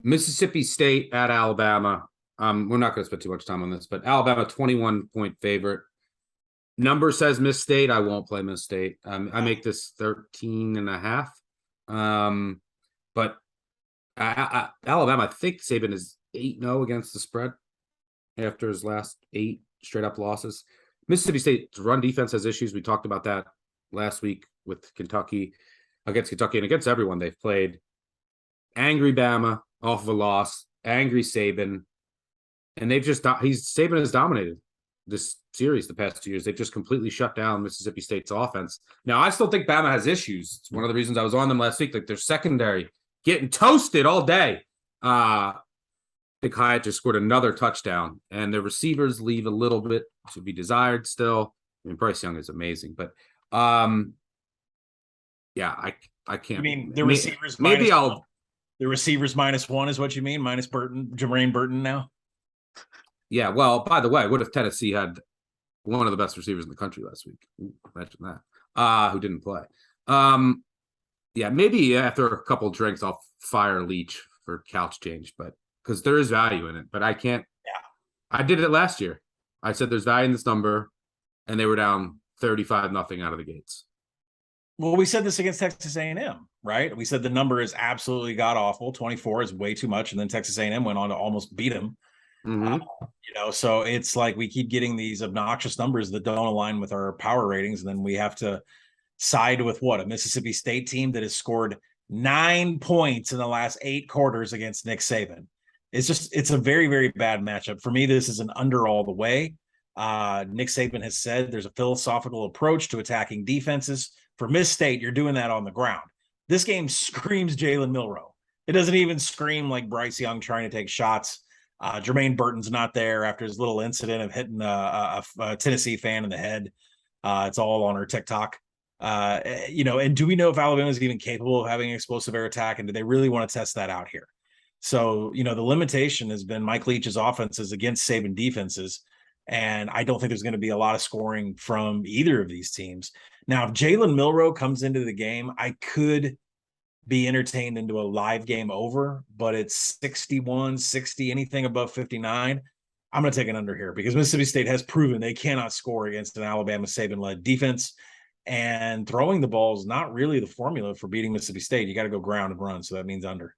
Mississippi State at Alabama. We're not going to spend too much time on this, but Alabama 21-point favorite. Number says Miss State. I won't play Miss State. I make this 13.5. But Alabama, I think Saban is 8-0 against the spread after his last 8 straight up losses. Mississippi State's run defense has issues. We talked about that last week with Kentucky, against Kentucky and against everyone they've played. Angry Bama off of a loss, angry Saban, and Saban has dominated this series the past 2 years. They've just completely shut down Mississippi State's offense. Now, I still think Bama has issues. It's one of the reasons I was on them last week. Like, their secondary getting toasted all day. Nick Hyatt just scored another touchdown, and the receivers leave a little bit to be desired still. I mean, Bryce Young is amazing, but yeah, I can't. I mean, the receivers the receivers -1 is what you mean? Minus Jermaine Burton now? Yeah, well, by the way, what if Tennessee had one of the best receivers in the country last week? Imagine that. Who didn't play. Yeah, maybe after a couple of drinks, I'll fire Leach for couch change, but because there is value in it. But I can't. Yeah. I did it last year. I said there's value in this number, and they were down 35-0 out of the gates. Well, we said this against Texas A&M, right? We said the number is absolutely god-awful. 24 is way too much, and then Texas A&M went on to almost beat them. Mm-hmm. So it's like we keep getting these obnoxious numbers that don't align with our power ratings, and then we have to side with a Mississippi State team that has scored 9 points in the last 8 quarters against Nick Saban. It's a very, very bad matchup. For me, this is an under all the way. Nick Saban has said there's a philosophical approach to attacking defenses. For Miss State, you're doing that on the ground. This game screams Jalen Milroe. It doesn't even scream like Bryce Young trying to take shots. Jermaine Burton's not there after his little incident of hitting a Tennessee fan in the head. It's all on her TikTok. And do we know if Alabama is even capable of having an explosive air attack? And do they really want to test that out here? So, the limitation has been Mike Leach's offenses against Saban defenses. And I don't think there's going to be a lot of scoring from either of these teams. Now, if Jalen Milroe comes into the game, I could be entertained into a live game over, but it's 61, 60, anything above 59. I'm going to take an under here because Mississippi State has proven they cannot score against an Alabama Saban-led defense. And throwing the ball is not really the formula for beating Mississippi State. You got to go ground and run. So that means under.